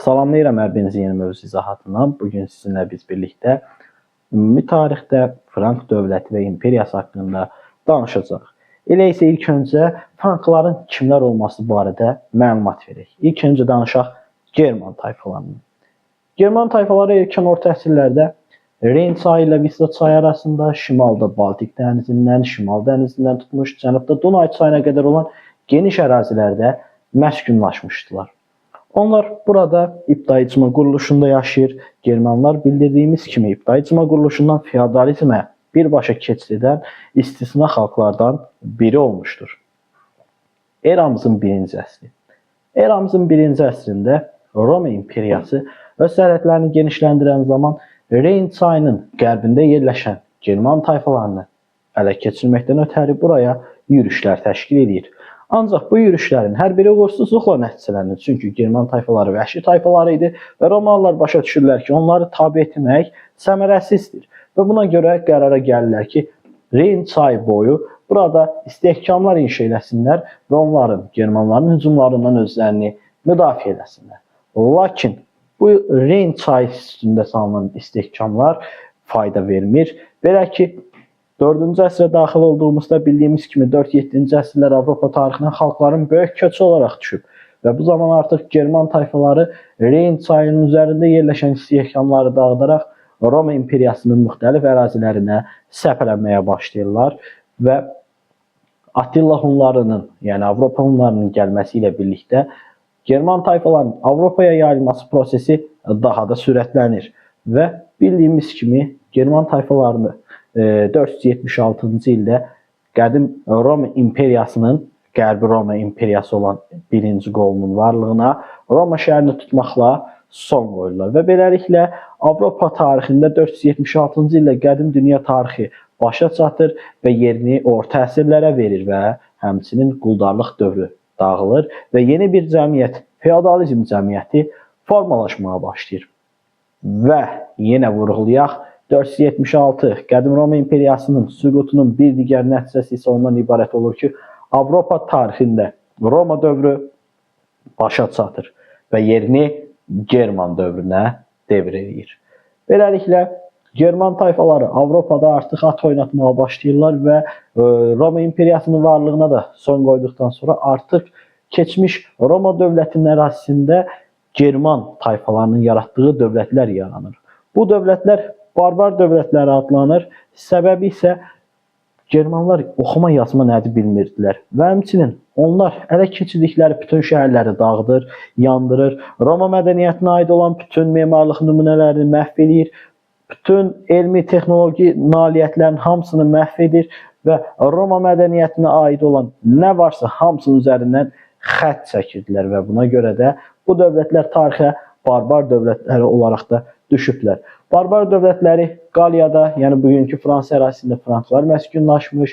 Salamlayıram hər birinizi yeni mövzu izahatından. Bugün sizinlə biz birlikdə ümumi tarixdə Frank dövləti və imperiyası haqqında danışacağıq. Elə isə ilk öncə Frankların kimlər olması barədə məlumat verək. İlk öncə danışaq German tayfalarından. German tayfaları erkən orta əsrlərdə Reyn çayı ilə Visla çayı arasında, şimalda Baltik dənizindən, Şimal dənizindən tutmuş, cənubda Dunay çayına qədər olan geniş ərazilərdə məskunlaşmışdılar. Onlar burada ibtidai icma quruluşunda yaşayır. Germanlar bildirdiyimiz kimi ibtidai icma quruluşundan feodalizmə birbaşa keçid edən istisna xalqlardan biri olmuşdur. Eramızın 1-ci əsri. Eramızın 1-ci əsrində Roma imperiyası öz sərhədlərini genişləndirən zaman Reyn çayının qərbində yerləşən German tayfalarını ələ keçirməkdən ötəri buraya yürüşlər təşkil edir. Ancaq bu yürüşlərin hər biri uğursuzluqla nəticələnir. Çünki German tayfaları vəhşi tayfaları idi və Romalılar başa düşürlər ki, onları tabe etmək səmərəsizdir. Və buna görə qərara gəlirlər ki, Reyn çayı boyu burada istehkamlar inşa eləsinlər və onların, Germanların hücumlarından özlərini müdafiə eləsinlər. Lakin bu Reyn çayı üstündə salınan istehkamlar fayda vermir. Belə ki, 4-cü əsrə daxil olduğumuzda bildiyimiz kimi 4-7-ci əsrlər Avropa tarixinə xalqların böyük köçü olaraq düşüb və bu zaman artıq German tayfaları Reyn çayının üzərində yerləşən istehkamları dağıdaraq Roma imperiyasının müxtəlif ərazilərinə səpələnməyə başlayırlar və Attila Hunlarının, yəni Avropa Hunlarının gəlməsi ilə birlikdə German tayfalarının Avropaya yayılması prosesi daha da sürətlənir və bildiyimiz kimi German tayfalarını 476-cı ildə qədim Roma imperiyasının, Qərbi Roma imperiyası olan 1-ci qolunun varlığına Roma şəhərini tutmaqla son qoyurlar. Və beləliklə Avropa tarixində 476-cı ildə qədim dünya tarixi başa çatır və yerini orta əsrlərə verir və həmçinin quldarlıq dövrü dağılır və yeni bir cəmiyyət, feodalizm cəmiyyəti formalaşmağa başlayır. Və yenə vurğulayaq, 476 Qədim Roma imperiyasının süqutunun bir digər nəticəsi isə ondan ibarət olur ki, Avropa tarixində Roma dövrü başa çatır və yerini German dövrünə devr edir. Beləliklə, German tayfaları Avropada artıq at oynatmağa başlayırlar və Roma imperiyasının varlığına da son qoyduqdan sonra artıq keçmiş Roma dövlətinin ərazisində German tayfalarının yaratdığı dövlətlər yaranır. Bu dövlətlər barbar dövlətləri adlanır. Səbəbi isə Germanlar oxuma yazma nədir bilmirdilər və həmçinin onlar ələ keçirdikləri bütün şəhərləri dağıdır, yandırır, Roma mədəniyyətinə aid olan bütün memarlıq nümunələrini məhv edir, bütün elmi texnoloji nailiyyətlərin hamısını məhv edir və Roma mədəniyyətinə aid olan nə varsa hamısının üzərindən xətt çəkirdilər və buna görə də bu dövlətlər tarixə barbar dövlətləri olaraq da düşüblər. Barbar dövlətləri Qaliyada, yəni bugünkü Fransa ərazisində Franklar məskunlaşmış,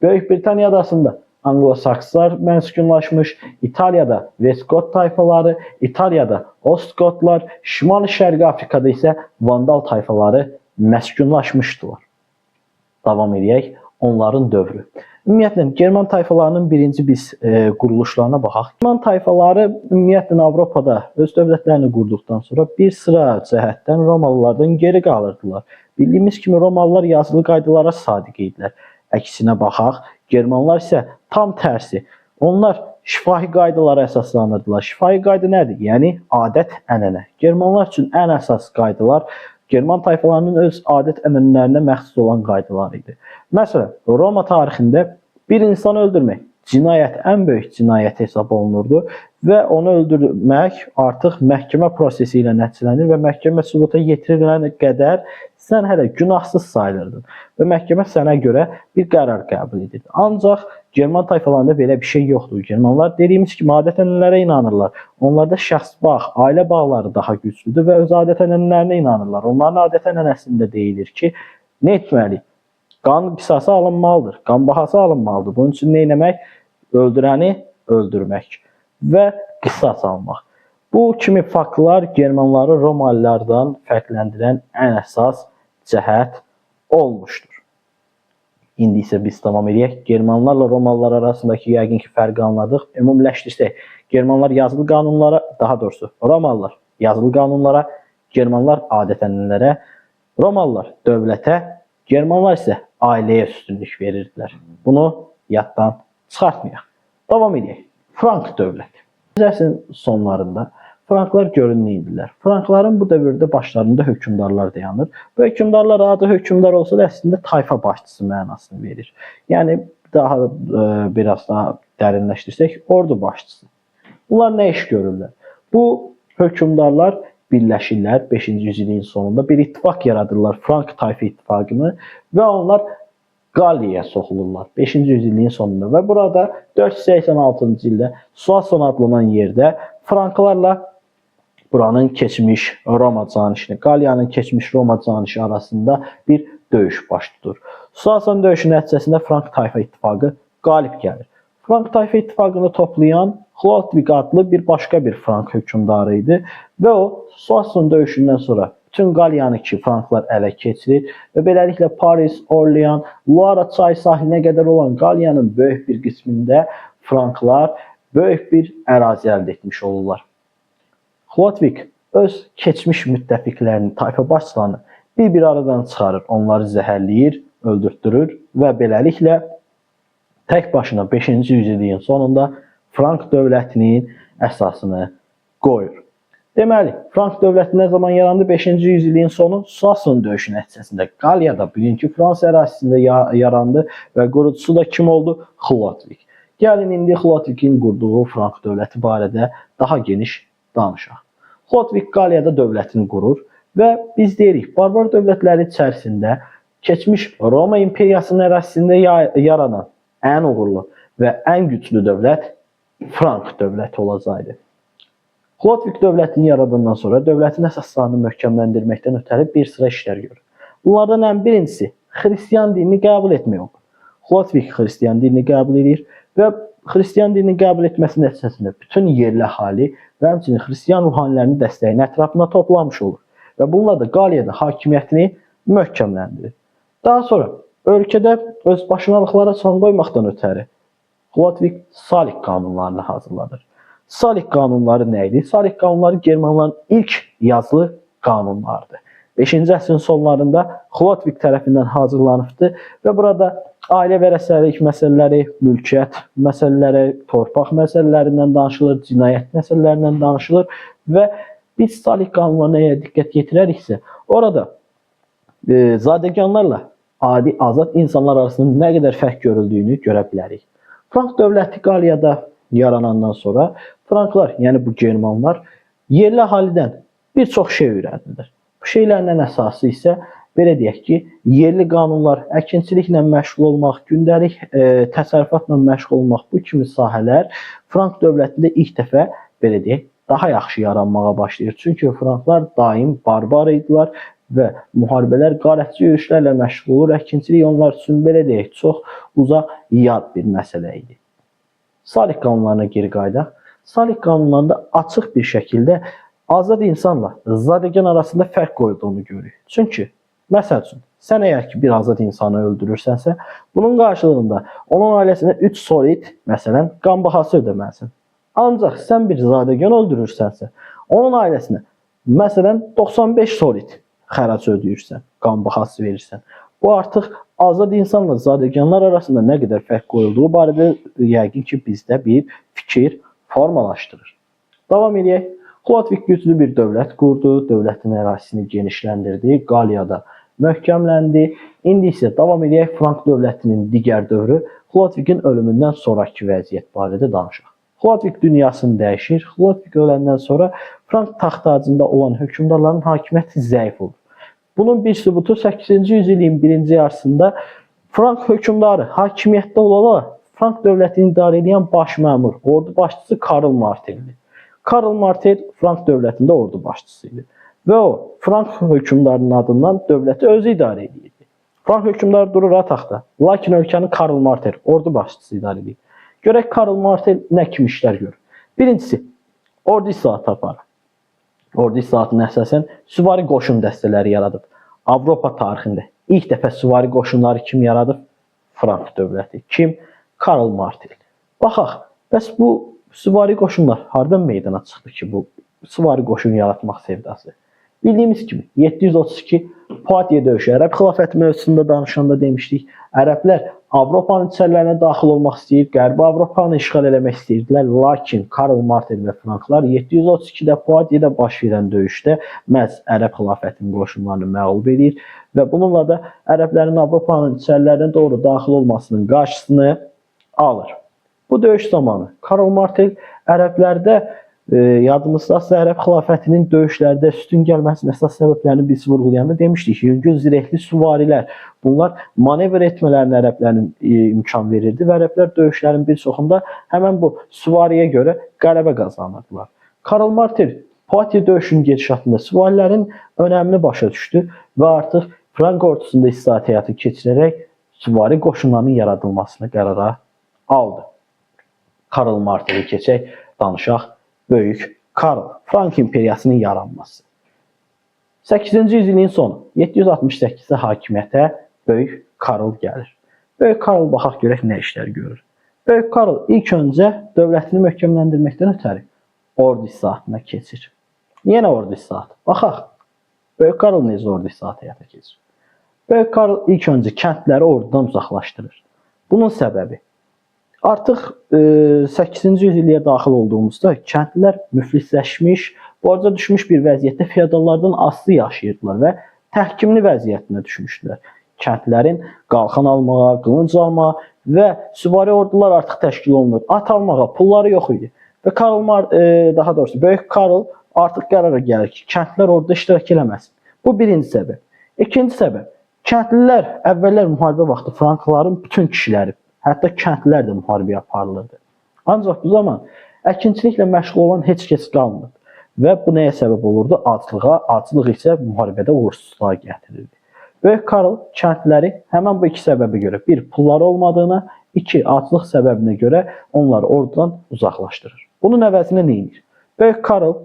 Böyük Britaniya adasında Anglo-Sakslar məskunlaşmış, İtaliyada Vestgot tayfaları, İtaliyada Ostgotlar, Şimali-Şərqi Afrikada isə Vandal tayfaları məskunlaşmışdılar. Davam edək, onların dövrü. Ümumiyyətlə, German tayfalarının birinci biz quruluşlarına baxaq. German tayfaları ümumiyyətlə Avropada öz dövlətlərini qurduqdan sonra bir sıra cəhətdən Romalılardan geri qalırdılar. Bildiyimiz kimi Romalılar yazılı qaydalara sadiq idilər. Əksinə baxaq, Germanlar isə tam tərsi. Onlar şifahi qaydalara əsaslanırdılar. Şifahi qayda nədir? Yəni, adət-ənənə. Germanlar üçün ən əsas qaydalar German tayfalarının öz adət-ənənələrinə məxsus olan qaydalar idi. Məsələn, Roma tarixində bir insanı öldürmək cinayət, ən böyük cinayət hesab olunurdu və onu öldürmək artıq məhkəmə prosesi ilə nəticələnir və məhkəmə sübuta yetirilənə qədər sən hələ günahsız sayılırdın və məhkəmə sənə görə bir qərar qəbul edirdi. Ancaq German tayfalarında belə bir şey yoxdur. Germanlar dediyimiz kimi adət-ənənələrə inanırlar. Onlarda şəxs bağ, ailə bağları daha güclüdür və öz adət-ənənələrinə inanırlar. Onların adət-ənənəsində deyilir ki, nə etməliyik? Qan qisası alınmalıdır, qan bahası alınmalıdır. Bunun üçün nə etmək? Öldürəni öldürmək və qisas almaq. Bu kimi faktlar Germanları Romalılardan fərqləndirən ən əsas cəhət olmuşdur. İndi isə biz davam edək. Germanlarla Romalılar arasındakı yəqin ki fərqi anladıq. Ümumiləşdirsək, Germanlar yazılı qanunlara, daha doğrusu Romalılar yazılı qanunlara, Germanlar adət-ənənələrə, Romalılar dövlətə, Germanlar isə ailəyə üstünlük verirdilər. Bunu yaddan çıxartmayaq. Davam edək. Frank dövləti. 20-ci əsrin sonlarında Franklar görünür idilər. Frankların bu dövrdə başlarında hökmdarlar dayanır. Bu hökmdarlar adı hökmdar olsa da əslində tayfa başçısı mənasını verir. Yəni daha biraz daha dərinləşdirsək, ordu başçısı. Bunlar nə iş görürlər? Bu hökmdarlar birləşirlər 5-ci yüzilliyin sonunda bir ittifaq yaradırlar, Frank tayfa ittifaqını və onlar Qaliyaya soxulurlar 5-ci yüzilliyin sonunda və burada 486-cı ildə Soissons adlanan yerdə Franklarla buranın keçmiş Roma canişini, Qaliyanın keçmiş Roma canişi arasında bir döyüş baş tutur. Soissons döyüşü nəticəsində Frank tayfa ittifaqı qalib gəlir. Frank tayfa ittifaqını toplayan Chlodwig adlı bir başqa bir Frank hökmdarı idi və o Soissons döyüşündən sonra bütün Qaliyanı ki Franklar ələ keçirir və beləliklə Paris, Orlean, Loire çayı sahilinə qədər olan Qaliyanın böyük bir qismində Franklar böyük bir ərazi əldə etmiş olurlar. Chlodwig öz keçmiş müttəfiqlərini, tayfa başçılarını bir aradan çıxarır, onları zəhərləyir, öldürtdürür və beləliklə tək başına 5-ci yüzilliyin sonunda Frank dövlətinin əsasını qoyur. Deməli, Frank dövləti nə zaman yarandı? 5-ci yüzilliyin sonu Soissons döyüşü nəticəsində Qaliyada, bugünkü Fransa ərazisində yarandı və qurucusu da kim oldu? Chlodwig. Gəlin indi Chlodwigin qurduğu Frank dövləti barədə daha geniş danışaq. Chlodwig Qaliyada dövlətini qurur və biz deyirik, barbar dövlətləri içərisində keçmiş Roma imperiyasının ərazisində yaranan ən uğurlu və ən güclü dövlət Frank dövləti olacaqdı. Chlodwig dövlətini yaradığından sonra dövlətin əsaslarını möhkəmləndirməkdən ötəri bir sıra işlər görür. Bunlardan ən birincisi xristian dinini qəbul etmək olur. Chlodwig xristian dinini qəbul edir və xristian dinini qəbul etməsi nəticəsində bütün yerli əhali və həmçinin xristian ruhanilərinin dəstəyini ətrafına toplamış olur və bununla da Qaliyada hakimiyyətini möhkəmləndirir. Daha sonra ölkədə özbaşınalıqlara son qoymaqdan ötəri Chlodwig Salik qanunlarını hazırladır. Salik qanunları nə idi? Salik qanunları Germanların ilk yazılı qanunlarıdır. 5-ci əsrin sonlarında Chlodwig tərəfindən hazırlanıbdı və burada ailə vərəsəlik məsələləri, mülkiyyət məsələləri, torpaq məsələlərindən danışılır, cinayət məsələlərindən danışılır və biz Salik qanunlarına diqqət yetirəriksə, orada zadəganlarla adi azad insanlar arasında nə qədər fərq görüldüyünü görə bilərik. Frank dövləti Qaliyada yaranandan sonra Franklar, yəni bu Germanlar yerli əhalidən bir çox şey öyrənirlər. Bu şeylərin ən əsası isə belə deyək ki, yerli qanunlar, əkinçiliklə məşğul olmaq, gündəlik təsərrüfatla məşğul olmaq, bu kimi sahələr Frank dövlətində ilk dəfə belə deyək, daha yaxşı yaranmağa başlayır. Çünki Franklar daim barbar idilər və müharibələr, qarətçi yürüşlərlə məşğul olur. Əkinçilik onlar üçün belə deyək, çox uzaq, yad bir məsələ idi. Salik qanunlarına geri qayıdaq. Salik qanunlarında açıq bir şəkildə azad insanla zadəgan arasında fərq qoyulduğunu görürük. Çünki, məsəl üçün, sən əgər ki bir azad insanı öldürürsənsə, bunun qarşılığında onun ailəsinə 3 solid, məsələn, qan bahası ödəməlisən. Ancaq sən bir zadəgan öldürürsənsə, onun ailəsinə, məsələn, 95 solid xərac ödəyirsən, qan bahası verirsən. Bu artıq azad insanla zadəganlar arasında nə qədər fərq qoyulduğu barədə yəqin ki bizdə bir fikir formalaşdırır. Davam edək. Chlodwig güclü bir dövlət qurdu, dövlətin ərazisini genişləndirdi, Qaliyada möhkəmləndi. İndi isə davam edək Frank dövlətinin digər dövrü Chlodwigin ölümündən sonraki vəziyyət barədə danışaq. Chlodwig dünyasını dəyişir. Chlodwig öləndən sonra Frank taxt-tacında olan hökmdarların hakimiyyəti zəif olur. Bunun bir sübutu 8-ci yüzilliyin birinci yarısında Frank hökmdarı hakimiyyətdə olaraq Frank dövlətini idarə edən baş məmur, ordu başçısı Karl Martel'dir. Karl Martel Frank dövlətində ordu başçısı idi və o Frank hökmdarının adından dövləti özü idarə edirdi. Frank hökmdarı durur taxtda, lakin ölkəni Karl Martel ordu başçısı idarə edir. Görək Karl Martel nə kimi işlər görür. Birincisi, ordu islahatı aparır. Ordu islahatına əsasən süvari qoşun dəstələri yaradıb. Avropa tarixində ilk dəfə süvari qoşunları kim yaradıb? Frank dövləti. Kim? Karl Martel. Baxaq, bəs bu süvari qoşunlar hardan meydana çıxdı ki, bu süvari qoşun yaratmaq sevdası. Bildiyimiz kimi 732 Poitiers döyüşü Ərəb xilafəti mövzusunda danışanda demişdik. Ərəblər Avropanın içərilərinə daxil olmaq istəyib, Qərbi Avropanı işğal eləmək istəyirdilər. Lakin Karl Martel və Franklar 732-də Poitiersdə baş verən döyüşdə məhz Ərəb xilafətinin qoşunlarını məğlub edir və bununla da ərəblərin Avropanın içərilərinə doğru daxil olmasının qarşısını alır. Bu döyüş zamanı Karl Martel ərəblərdə yadımızdasa Ərəb xilafətinin döyüşlərdə üstün gəlməsinin əsas səbəblərini biz vurğulayanda demişdik ki, yüngül zirehli süvarilər bunlar manevr etmələrinə ərəblərin imkan verirdi və ərəblər döyüşlərin bir çoxunda həmən bu süvariyə görə qələbə qazanırdılar. Karl Martel Poitiers döyüşünün gedişatında süvarilərin önəmini başa düşdü və artıq Frank ordusunda islahat həyatı keçirərək süvari qoşunlarının yaradılmasını qərara aldı. Karl Marteli keçək, danışaq. Böyük Karl, Frank imperiyasının yaranması. 8-ci yüzilliyin sonu 768-də hakimiyyətə Böyük Karl gəlir. Böyük Karl baxaq görək nə işlər görür. Böyük Karl ilk öncə dövlətini möhkəmləndirməkdən ötəri ordu islahatına keçir. Yenə ordu islahatı. Baxaq. Böyük Karl necə ordu islahatı həyata keçir? Böyük Karl ilk öncə kəndləri ordudan uzaqlaşdırır. Bunun səbəbi artıq 8-ci yüzilliyə daxil olduğumuzda kəndlilər müflisləşmiş, borca düşmüş bir vəziyyətdə feodallardan asılı yaşayırdılar və təhkimli vəziyyətinə düşmüşdülər. Kəndlərin qalxan almağa, qılınc almağa və süvari ordular artıq təşkil olunur. At almağa pulları yox idi. Və daha doğrusu Böyük Karl artıq qərara gəlir ki, kəndlilər orada iştirak eləməsin. Bu birinci səbəb. İkinci səbəb, kəndlilər əvvəllər müharibə vaxtı Frankların bütün kişiləri, hətta kəndlilər də müharibəyə aparılırdı. Ancaq bu zaman əkinçiliklə məşğul olan heç kəs qalmırdı. Və bu nəyə səbəb olurdu? Aclığa, aclıq isə müharibədə uğursuzluğa gətirirdi. Böyük Karl kəndliləri həmən bu iki səbəbə görə, bir, pulları olmadığına, iki, aclıq səbəbinə görə onları ordudan uzaqlaşdırır. Bunun əvəzinə nə edir? Böyük Karl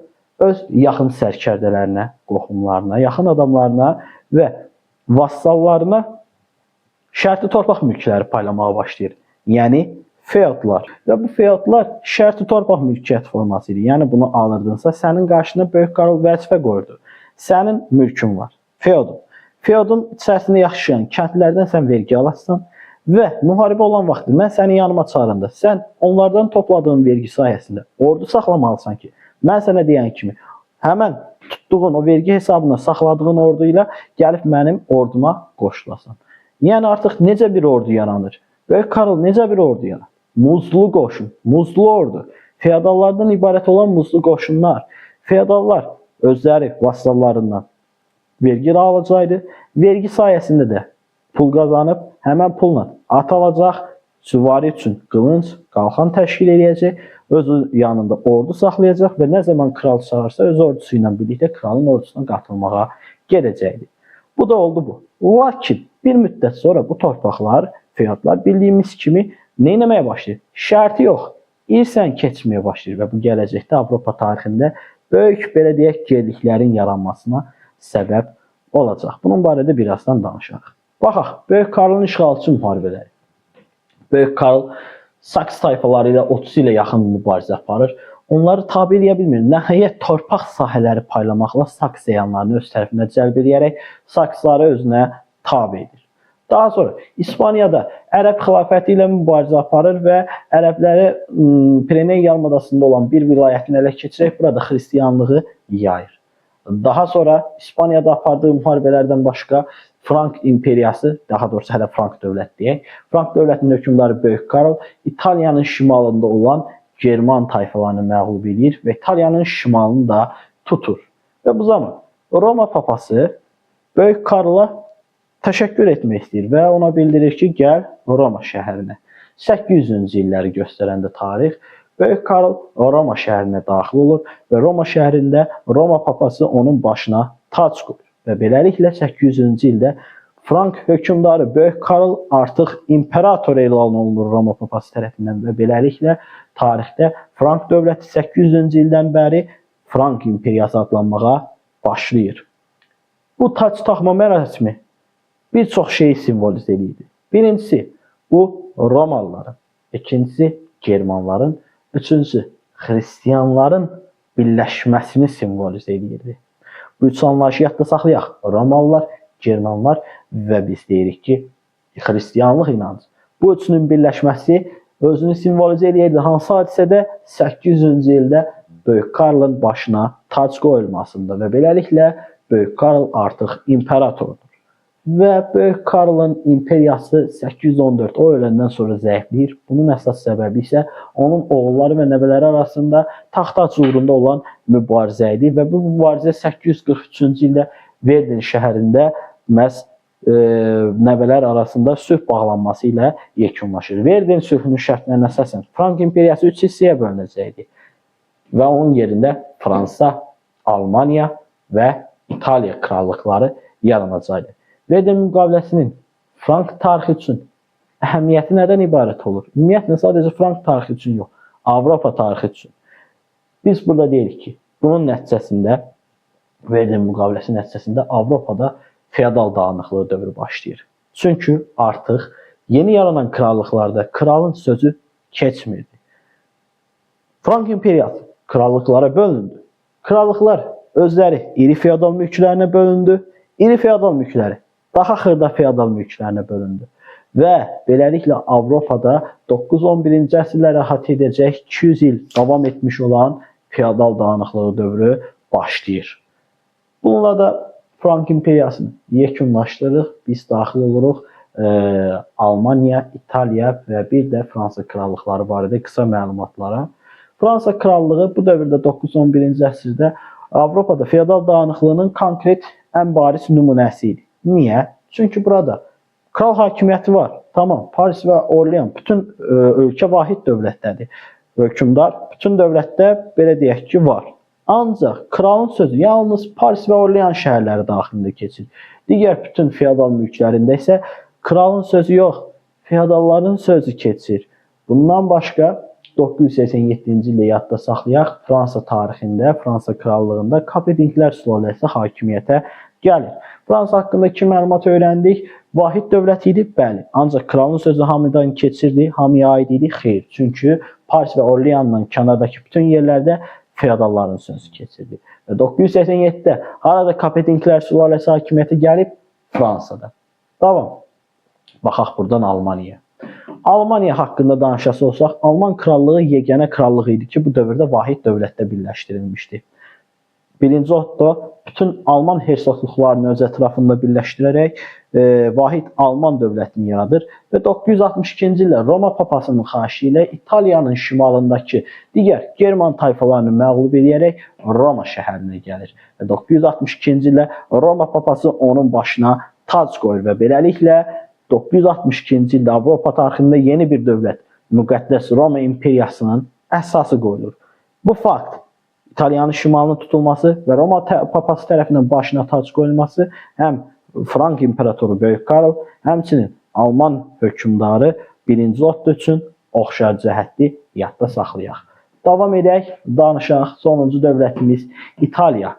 öz yaxın sərkərdələrinə, qohumlarına, yaxın adamlarına və vassallarına şərti torpaq mülkləri paylamağa başlayır. Yəni feodlar. Və bu feodlar şərti torpaq mülkiyyət forması idi. Yəni bunu alırdınsa, sənin qarşına Böyük Karl vəzifə qoyurdu. Sənin mülkün var. Feodun. Feodun içərisində yaşayan kəndlilərdən sən vergi alasın və müharibə olan vaxtı mən səni yanıma çağıranda sən onlardan topladığın vergi sayəsində ordu saxlamalısan ki, mən sənə deyən kimi həmən tutduğun o vergi hesabına saxladığın ordu ilə gəlib mənim orduma qoşulasan. Yəni artıq necə bir ordu yaranır? Böyük Karl necə bir ordu yaranır? Muzlu qoşun, muzlu ordu. Feodallardan ibarət olan muzlu qoşunlar. Feodallar özləri vassallarından vergi alacaqdı. Vergi sayəsində də pul qazanıb, həmən pulla at alacaq, süvari üçün qılınc, qalxan təşkil edəcək, öz yanında ordu saxlayacaq və nə zaman kral çağırsa öz ordusu ilə birlikdə kralın ordusuna qatılmağa gedəcəkdi. Bu da oldu bu. Lakin bir müddət sonra bu torpaqlar, feodlar bildiyimiz kimi nə etməyə başlayır? Şərti yox, irsən keçməyə başlayır və bu gələcəkdə Avropa tarixində böyük, belə deyək, gerliklərin yaranmasına səbəb olacaq. Bunun barədə birazdan danışaq. Baxaq, Böyük Karlın işğalçı müharibələri. Böyük Karl Saks tayfaları ilə 30 ilə yaxın mübarizə aparır. Onları tabe edə bilmir. Nəhayət torpaq sahələri paylamaqla Saksayanlarını öz tərəfinə cəlb edərək Saksları özünə tabe edir. Daha sonra İspaniyada Ərəb xilafəti ilə mübarizə aparır və ərəbləri Pireneya yarımadasında olan bir vilayətini ələ keçirərək burada xristianlığı yayır. Daha sonra İspaniyada apardığı müharibələrdən başqa Frank imperiyası, daha doğrusu hələ Frank dövlət deyək, Frank dövlətinin hökmdarı Böyük Karl İtaliyanın şimalında olan German tayfalarını məğlub edir və İtaliyanın şimalını da tutur. Və bu zaman Roma papası Böyük Karla təşəkkür etmək istəyir və ona bildirir ki, gəl Roma şəhərinə. 800-cü illəri göstərəndə tarix, Böyük Karl Roma şəhərinə daxil olur və Roma şəhərində Roma papası onun başına tac qoyur. Və beləliklə 800-cü ildə Frank hökmdarı Böyük Karl artıq imperator elan olunur Roma papası tərəfindən və beləliklə tarixdə Frank dövləti 800-cü ildən bəri Frank imperiyası adlanmağa başlayır. Bu tac taxma mərasimi bir çox şeyi simvolizə edir. Birincisi, bu Romalıların, ikincisi Germanların, üçüncüsü Xristianların birləşməsini simvolizə edirdi. Bu üç anlayışı yadda saxlayaq. Romalılar, Germanlar və biz deyirik ki, xristianlıq inancı. Bu üçünün birləşməsi özünü simvolizə edirdi. Hansı hadisədə? 800-cü ildə Böyük Karlın başına tac qoyulmasında və beləliklə Böyük Karl artıq imperatordur. Və Böyük Karlın imperiyası 814 o öləndən sonra zəifləyir. Bunun əsas səbəbi isə onun oğulları və nəvələri arasında taxt uğrunda olan mübarizə idi və bu mübarizə 843-cü ildə Verden şəhərində məhz nəvələr arasında sülh bağlanması ilə yekunlaşır. Verden sülhünün şərtlərinə əsasən Frank imperiyası 3 hissəyə bölünəcəkdi və onun yerində Fransa, Almaniya və İtaliya krallıqları yaranacaqdı. Verden müqaviləsinin Frank tarixi üçün əhəmiyyəti nədən ibarət olur? Ümumiyyətlə, sadəcə Frank tarixi üçün yox, Avropa tarixi üçün. Biz burada deyirik ki, bunun nəticəsində, Verden müqaviləsi nəticəsində Avropada feodal dağınıqlığı dövrü başlayır. Çünki artıq yeni yaranan krallıqlarda kralın sözü keçmirdi. Frank imperiyası krallıqlara bölündü. Krallıqlar özləri iri feodal mülklərinə bölündü. İri feodal mülkləri daha xırda feodal mülklərinə bölündü. Və beləliklə Avropada 9-11-ci əsrləri əhatə edəcək 200 il davam etmiş olan feodal dağınıqlığı dövrü başlayır. Bununla da Frank imperiyasını yekunlaşdırırıq. Biz daxil oluruq Almaniya, İtaliya və bir də Fransa krallıqları barədə qısa məlumatlara. Fransa krallığı bu dövrdə 9-11-ci əsrdə Avropada feodal dağınıqlığının konkret ən bariz nümunəsi idi. Niyə? Çünki burada kral hakimiyyəti var. Tamam, Paris və Orlean bütün ölkə vahid dövlətdədir. Hökmdar bütün dövlətdə belə deyək ki var. Ancaq kralın sözü yalnız Paris və Orlean şəhərləri daxilində keçir. Digər bütün feodal mülklərində isə kralın sözü yox, feodalların sözü keçir. Bundan başqa 987-ci ildə yadda saxlayaq, Fransa tarixində, Fransa krallığında Kapetinklər sülaləsi hakimiyyətə gəlir. Fransa haqqında iki məlumat öyrəndik. Vahid dövlət idi, bəli. Ancaq kralın sözü hamıdan keçirdi, hamıya aid idi, xeyr. Çünki Paris və Orleanla kənardakı bütün yerlərdə feodalların sözü keçirdi. Və 987-də harada Kapetinklər sülaləsi hakimiyyətə gəlib? Fransada. Davam. Baxaq buradan Almaniyaya. Almaniya haqqında danışası olsaq, Alman krallığı yeganə krallıq idi ki, bu dövrdə vahid dövlətdə birləşdirilmişdi. Birinci Otto bütün Alman hersoqluqlarını öz ətrafında birləşdirərək vahid Alman dövlətini yaradır və 962-ci ildə Roma papasının xahişi ilə İtaliyanın şimalındakı digər German tayfalarını məğlub edərək Roma şəhərinə gəlir. Və 962-ci ildə Roma papası onun başına tac qoyur və beləliklə 962-ci ildə Avropa tarixində yeni bir dövlət, müqəddəs Roma imperiyasının əsası qoyulur. Bu fakt İtaliyanın şimalının tutulması və Roma papası tərəfindən başına tac qoyulması həm Frank imperatoru Böyük Karl, həmçinin Alman hökmdarı 1-ci Otto üçün oxşar cəhətli yadda saxlayaq. Davam edək, danışaq. Sonuncu dövlətimiz İtaliya.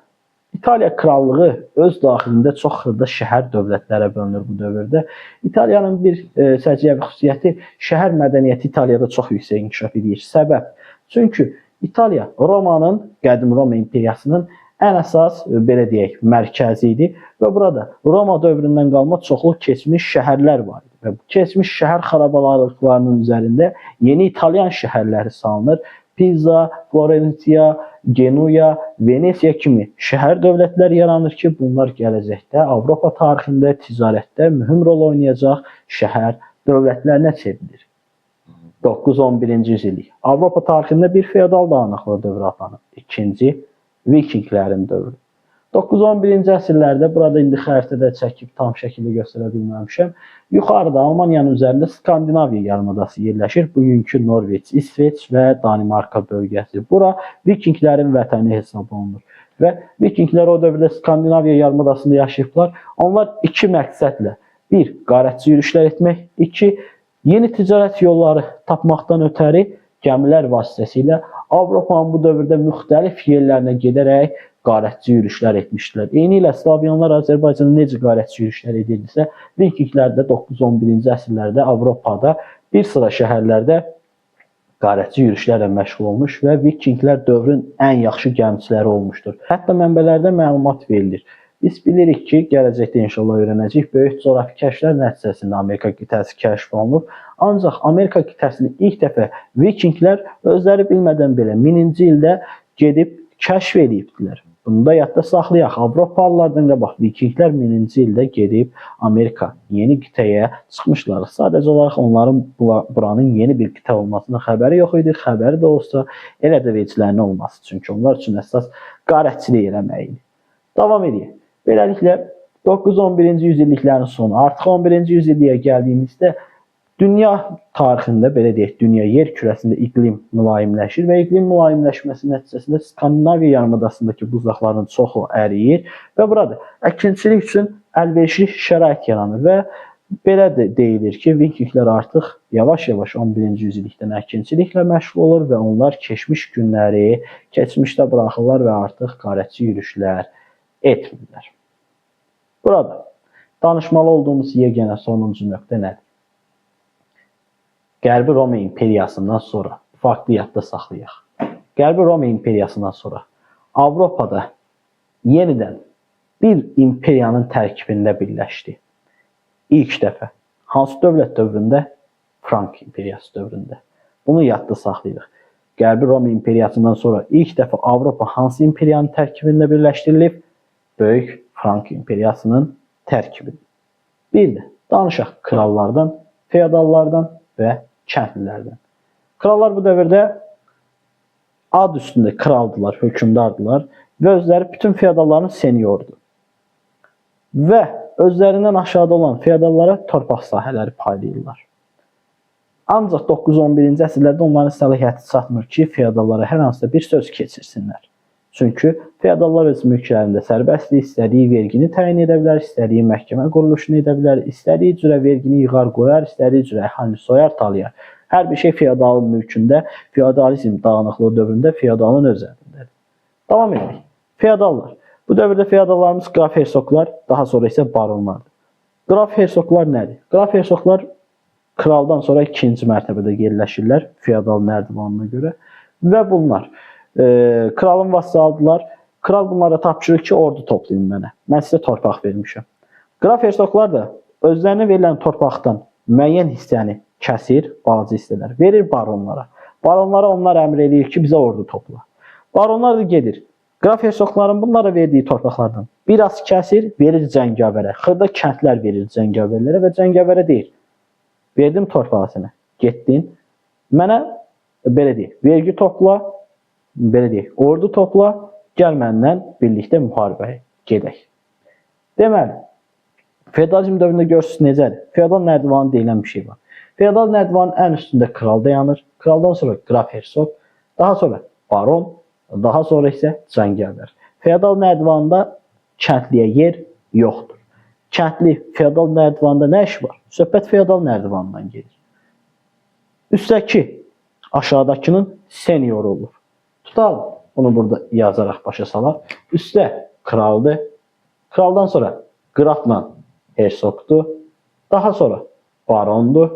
İtaliya krallığı öz daxilində çox xırda şəhər dövlətlərə bölünür bu dövrdə. İtaliyanın bir səciyyəvi xüsusiyyəti, şəhər mədəniyyəti İtaliyada çox yüksək inkişaf edir. Səbəb? Çünki İtaliya Romanın, qədim Roma imperiyasının ən əsas, belə deyək, mərkəzi idi və burada Roma dövründən qalma çoxlu keçmiş şəhərlər var idi. Və bu keçmiş şəhər xarabalıqlarının üzərində yeni İtalyan şəhərləri salınır. Pisa, Florencia, Genuya, Venesiya kimi şəhər dövlətlər yaranır ki, bunlar gələcəkdə Avropa tarixində, ticarətdə mühüm rol oynayacaq şəhər dövlətlərinə çevrilir. 9-11-ci yüzillik. Avropa tarixində bir feodal dağınıqlığı dövrü adlanır. İkinci, Vikinglərin dövrü. 9-11-ci əsrlərdə, burada indi xəritədə çəkib tam şəkildə göstərə bilməmişəm. Yuxarıda Almaniyanın üzərində Skandinaviya yarımadası yerləşir. Bugünkü Norveç, İsveç və Danimarka bölgəsi. Bura Vikinglərin vətəni hesab olunur. Və Vikinglər o dövrdə Skandinaviya yarımadasında yaşayıblar. Onlar iki məqsədlə. Bir, qarətçi yürüşlər etmək. İki, yeni ticarət yolları tapmaqdan ötəri gəmilər vasitəsilə Avropanın bu dövrdə müxtəlif yerlərinə gedərək qarətçi yürüşlər etmişdilər. Eyni ilə Slavyanlar Azərbaycanda necə qarətçi yürüşlər edirdisə, Vikinglər də 9-11-ci əsrlərdə Avropada bir sıra şəhərlərdə qarətçi yürüşlərlə məşğul olmuş və Vikinglər dövrün ən yaxşı gəmiçiləri olmuşdur. Hətta mənbələrdə məlumat verilir. Biz bilirik ki, gələcəkdə inşallah öyrənəcəyik, böyük coğrafi kəşflər nəticəsində Amerika qitəsi kəşf olunub. Ancaq Amerika qitəsini ilk dəfə Vikinglər özləri bilmədən belə 1000-ci ildə gedib kəşf edibdilər. Bunu da yadda saxlayaq. Avropalılardan qabaq Vikinglər 1000-ci ildə gedib Amerika yeni qitəyə çıxmışlar. Sadəcə olaraq onların buranın yeni bir qitə olmasının xəbəri yox idi. Xəbəri də olsa elə də veclərinə olması. Çünki onlar üçün əsas qarətçilik eləmək idi. Davam edək. Beləliklə 9-11-ci yüzilliklərin sonu, artıq 11-ci yüzilliyə gəldiyimizdə dünya tarixində, belə deyək, dünya yer kürəsində iqlim mülayimləşir və iqlim mülayimləşməsi nəticəsində Skandinaviya yarımadasındakı buzlaqların çoxu əriyir və burada əkinçilik üçün əlverişli şərait yaranır və belə də deyilir ki, Vikinglər artıq yavaş-yavaş 11-ci yüzillikdən əkinçiliklə məşğul olur və onlar keçmiş günləri keçmişdə buraxırlar və artıq qarətçi yürüşlər etmirlər. Burada danışmalı olduğumuz yeganə sonuncu nöqtə nədir? Qərbi Roma imperiyasından sonra, farklı yadda saxlayaq. Qərbi Roma imperiyasından sonra Avropada yenidən bir imperiyanın tərkibində birləşdi. İlk dəfə hansı dövlət dövründə? Frank imperiyası dövründə. Bunu yadda saxlayırıq. Qərbi Roma imperiyasından sonra ilk dəfə Avropa hansı imperiyanın tərkibində birləşdirilib? Böyük Frank imperiyasının tərkibində. Bir də danışaq krallardan, feodallardan və kəndlilərdən. Krallar bu dövrdə ad üstündə kraldılar, hökmdardılar və özləri bütün feodalların seniordu. Və özlərindən aşağıda olan feodallara torpaq sahələri paylayırlar. Ancaq 9-11-ci əsrlərdə onların səlahiyyəti çatmır ki, feodallara hər hansısa bir söz keçirsinlər. Çünki feodallar öz mülklərində sərbəstlik, istədiyi vergini təyin edə bilər, istədiyi məhkəmə quruluşunu edə bilər, istədiyi cürə vergini yığar qoyar, istədiyi cürə əhalini soyar talayar. Hər bir şey feodalın mülkündə, feodalizm dağınıqlığı dövründə feodalın öz əlindədir. Davam edelim. Feodallar. Bu dövrdə feodallarımız qraf hersoqlar, daha sonra isə baronlardır. Qraf hersoqlar nədir? Qraf hersoqlar kraldan sonra ikinci mərtəbədə yerləşirlər feodal nərdivanına görə və bunlar kralın vassalıdırlar. Kral bunlara tapşırır ki, ordu toplayın mənə. Mən sizə torpaq vermişəm. Qraf hersoqlar da özlərinə verilən torpaqdan müəyyən hissəni kəsir, balaca hissələr verir baronlara. Baronlara onlar əmr edir ki, bizə ordu topla. Baronlar da gedir. Qraf hersoqların bunlara verdiyi torpaqlardan biraz kəsir, verir cəngavərə. Xırda kəndlər verir cəngavərlərə və cəngavərə deyir: verdim torpağı sənə, getdin, mənə belə deyək, vergi topla, belə deyək, ordu topla, gəl məndən birlikdə müharibəyə gedək. Deməli, feodalizm dövründə görürsünüz necədir? Feodal nərdivanı deyilən bir şey var. Feodal nərdivanın ən üstündə kral dayanır, kraldan sonra qraf hersoq, daha sonra baron, daha sonra isə cəngavər. Feodal nərdivanında kəndliyə yer yoxdur. Kəndli feodal nərdivanında nə iş var? Söhbət feodal nərdivanından gedir. Üstəki aşağıdakının senioru olur. Tutalım, bunu burada yazaraq başa salaq. Üstə kraldır. Kraldan sonra qrafla hersoqdur. Daha sonra barondur.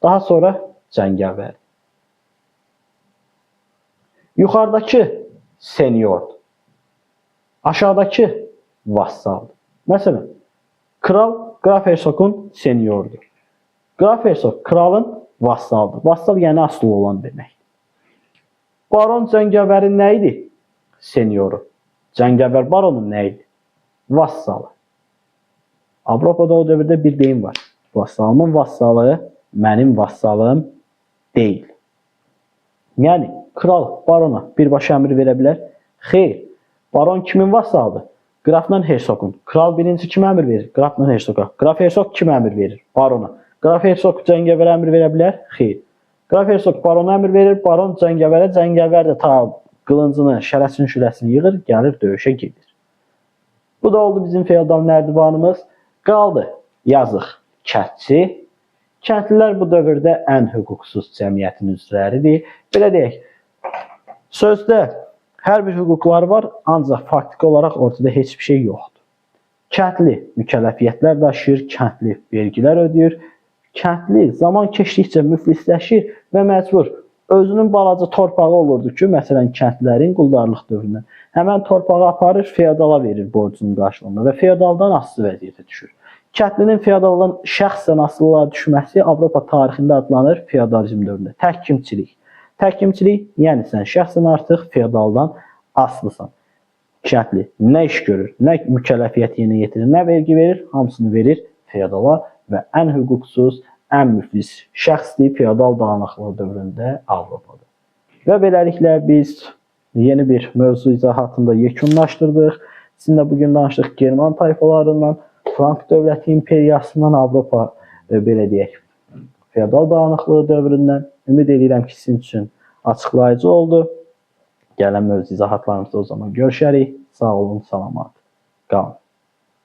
Daha sonra cəngavər. Yuxarıdakı seniordur. Aşağıdakı vassaldır. Məsələn, kral qraf hersoqun seniordur. Qraf hersoq kralın vassaldır. Vassal yəni asılı olan demək. Baron cəngavərin nə idi? Senioru. Cəngavər baronun nə idi? Vassalı. Avropada o dövrdə bir deyim var. Vassalımın vassalı mənim vassalım deyil. Yəni, kral barona birbaşa əmr verə bilər. Xeyr, baron kimin vassalıdır? Qrafla hersoqun. Kral birinci kimə əmr verir? Qrafla hersoqa. Qraf hersoq kimə əmr verir? Barona. Qraf hersoq cəngavərə əmr verə bilər? Xeyr. Qraf hersoq barona əmr verir, baron cəngavərə, cəngavər də ta qılıncını, şərəsin şürəsini yığır, gəlir döyüşə gedir. Bu da oldu bizim feodal nərdivanımız. Qaldı yazıq kəndçi. Kəndlilər bu dövrdə ən hüquqsuz cəmiyyətin üzvləridir. Belə deyək, sözdə hər bir hüquqları var, ancaq faktiki olaraq ortada heç bir şey yoxdur. Kəndli mükəlləfiyyətlər daşıyır, kəndli vergilər ödəyir. Kəndli zaman keçdikcə müflisləşir və məcbur özünün balaca torpağı olurdu ki, məsələn kəndlilərin quldarlıq dövründə. Həmən torpağı aparır, feodala verir borcunun qarşılığında və feodaldan asılı vəziyyətə düşür. Kəndlinin feodaldan şəxsən asılığa düşməsi Avropa tarixində adlanır feodalizm dövründə. Təhkimçilik. Təhkimçilik, yəni sən şəxsən artıq feodaldan asılısan. Kəndli nə iş görür, nə mükəlləfiyyət yerinə yetirir, nə vergi verir, hamısını verir feodala və ən hüquqsuz, ən müflis şəxslik feodal dağınıqlığı dövründə Avropada. Və beləliklə biz yeni bir mövzu izahatında yekunlaşdırdıq. Sizinlə bugün danışdıq German tayfalarından, Frank dövləti imperiyasından, Avropa belə deyək, feodal dağınıqlığı dövründən. Ümid edirəm ki, sizin üçün açıqlayıcı oldu. Gələn mövzu izahatlarımızda o zaman görüşərik. Sağ olun, salamat qalın.